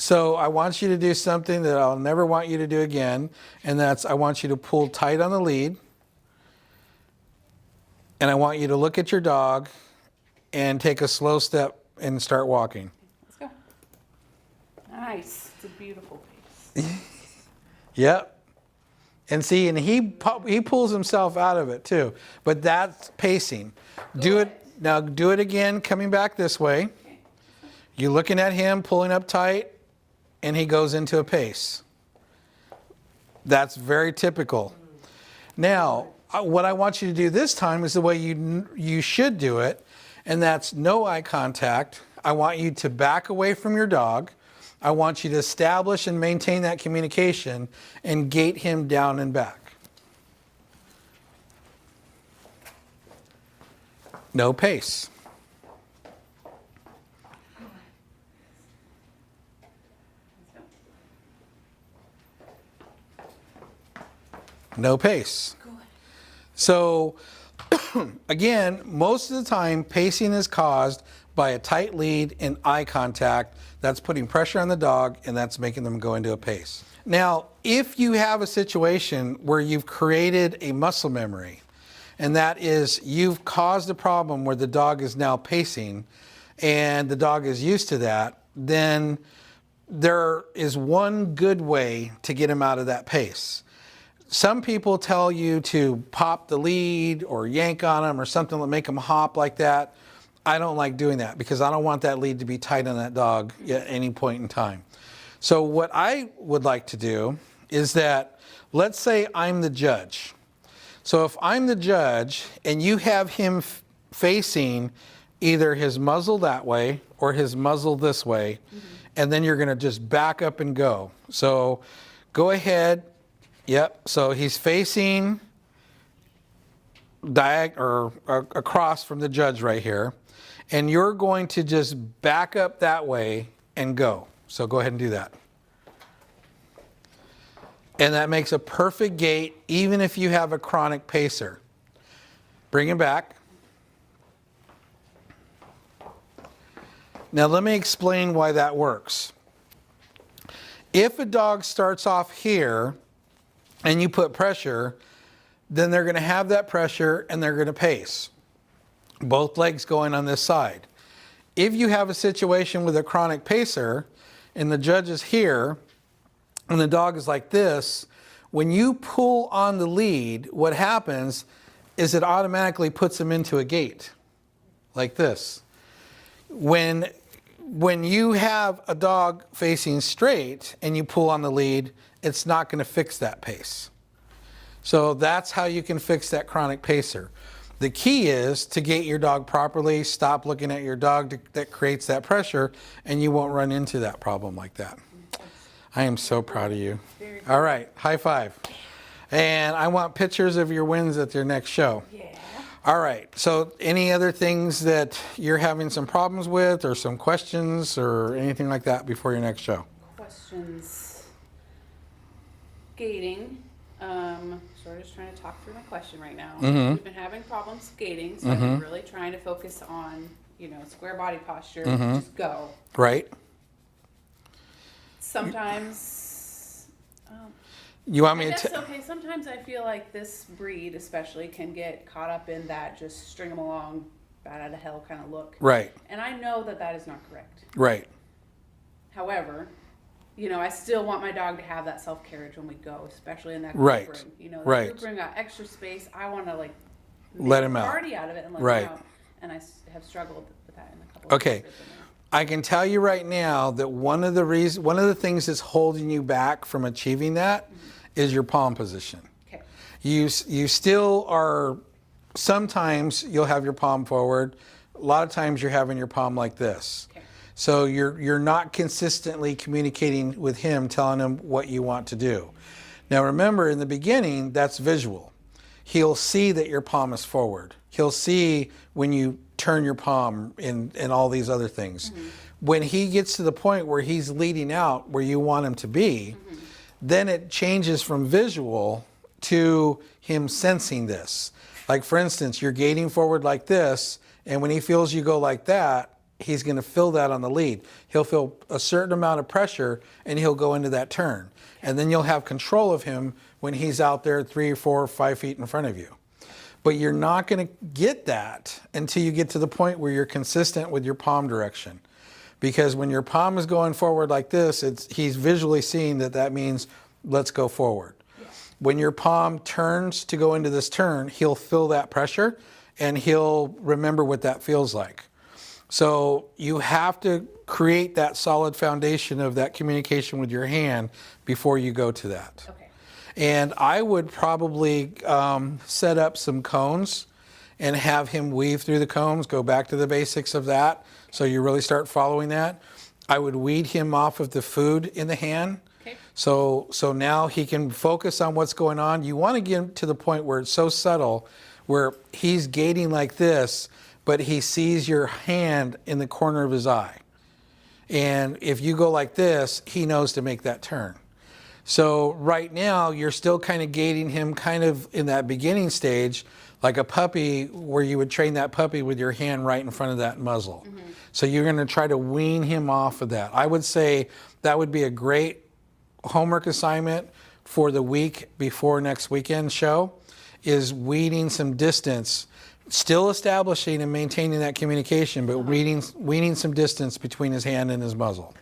So I want you to do something that I'll never want you to do again, and that's I want you to pull tight on the lead, and I want you to look at your dog and take a slow step and start walking. Let's go. Nice. It's a beautiful pace. Yep. And see, and he pulls himself out of it too. But that's pacing. Do it now. Do it again, coming back this way. Okay. You're looking at him, pulling up tight, and he goes into a pace. That's very typical. Now, what I want you to do this time is the way you should do it, and that's no eye contact. I want you to back away from your dog. I want you to establish and maintain that communication and gate him down and back. No pace. No pace. So, again, most of the time, pacing is caused by a tight lead and eye contact. That's putting pressure on the dog, and that's making them go into a pace. Now, if you have a situation where you've created a muscle memory, and that is you've caused a problem where the dog is now pacing, and the dog is used to that, then there is one good way to get him out of that pace. Some people tell you to pop the lead or yank on them or something to make them hop like that. I don't like doing that because I don't want that lead to be tight on that dog at any point in time. So what I would like to do is that, let's say I'm the judge. So if I'm the judge and you have him facing either his muzzle that way or his muzzle this way, and then you're going to just back up and go. So go ahead. Yep. So he's facing across from the judge right here. And you're going to just back up that way and go. So go ahead and do that. And that makes a perfect gait, even if you have a chronic pacer. Bring him back. Now let me explain why that works. If a dog starts off here and you put pressure, then they're going to have that pressure and they're going to pace. Both legs going on this side. If you have a situation with a chronic pacer and the judge is here and the dog is like this, when you pull on the lead, what happens is it automatically puts him into a gait like this. When you have a dog facing straight and you pull on the lead, it's not going to fix that pace. So that's how you can fix that chronic pacer. The key is to gate your dog properly, stop looking at your dog that creates that pressure, and you won't run into that problem like that. I am so proud of you. All right, high five. And I want pictures of your wins at your next show. Yeah. All right, so any other things that you're having some problems with or some questions or anything like that before your next show? Questions. Gating. So we're just trying to talk through my question right now. We've been having problems skating, so I've been really trying to focus on, square body posture, just go. Right. Sometimes, you want me to? Okay, sometimes I feel like this breed especially can get caught up in that just string them along, bat out of hell kind of look. Right. And I know that that is not correct. Right. However, I still want my dog to have that self-carriage when we go, especially in that group right. ring. The right. group ring got extra space. I want to let him out. Party out of it and let right. him out. And I have struggled with that in a couple of years. Okay. I can tell you right now that one of the things that's holding you back from achieving that is your palm position. Okay. You still are, sometimes you'll have your palm forward. A lot of times you're having your palm like this. Okay. So you're not consistently communicating with him, telling him what you want to do. Now remember, in the beginning, that's visual. He'll see that your palm is forward. He'll see when you turn your palm and all these other things. When he gets to the point where he's leading out where you want him to be, then it changes from visual to him sensing this. Like for instance, you're gating forward like this, and when he feels you go like that, he's going to feel that on the lead. He'll feel a certain amount of pressure and he'll go into that turn. And then you'll have control of him when he's out there 3 or 4 or 5 feet in front of you. But you're not going to get that until you get to the point where you're consistent with your palm direction. Because when your palm is going forward like this, he's visually seeing that means let's go forward. When your palm turns to go into this turn, he'll feel that pressure and he'll remember what that feels like. So you have to create that solid foundation of that communication with your hand before you go to that. Okay. And I would probably set up some cones and have him weave through the cones, go back to the basics of that, so you really start following that. I would weed him off of the food in the hand. Okay. So now he can focus on what's going on. You want to get him to the point where it's so subtle, where he's gating like this, but he sees your hand in the corner of his eye. And if you go like this, he knows to make that turn. So right now, you're still kind of gating him kind of in that beginning stage, like a puppy, where you would train that puppy with your hand right in front of that muzzle. Mm-hmm. So you're going to try to wean him off of that. I would say that would be a great homework assignment for the week before next weekend show, is weeding some distance, still establishing and maintaining that communication, but weeding some distance between his hand and his muzzle.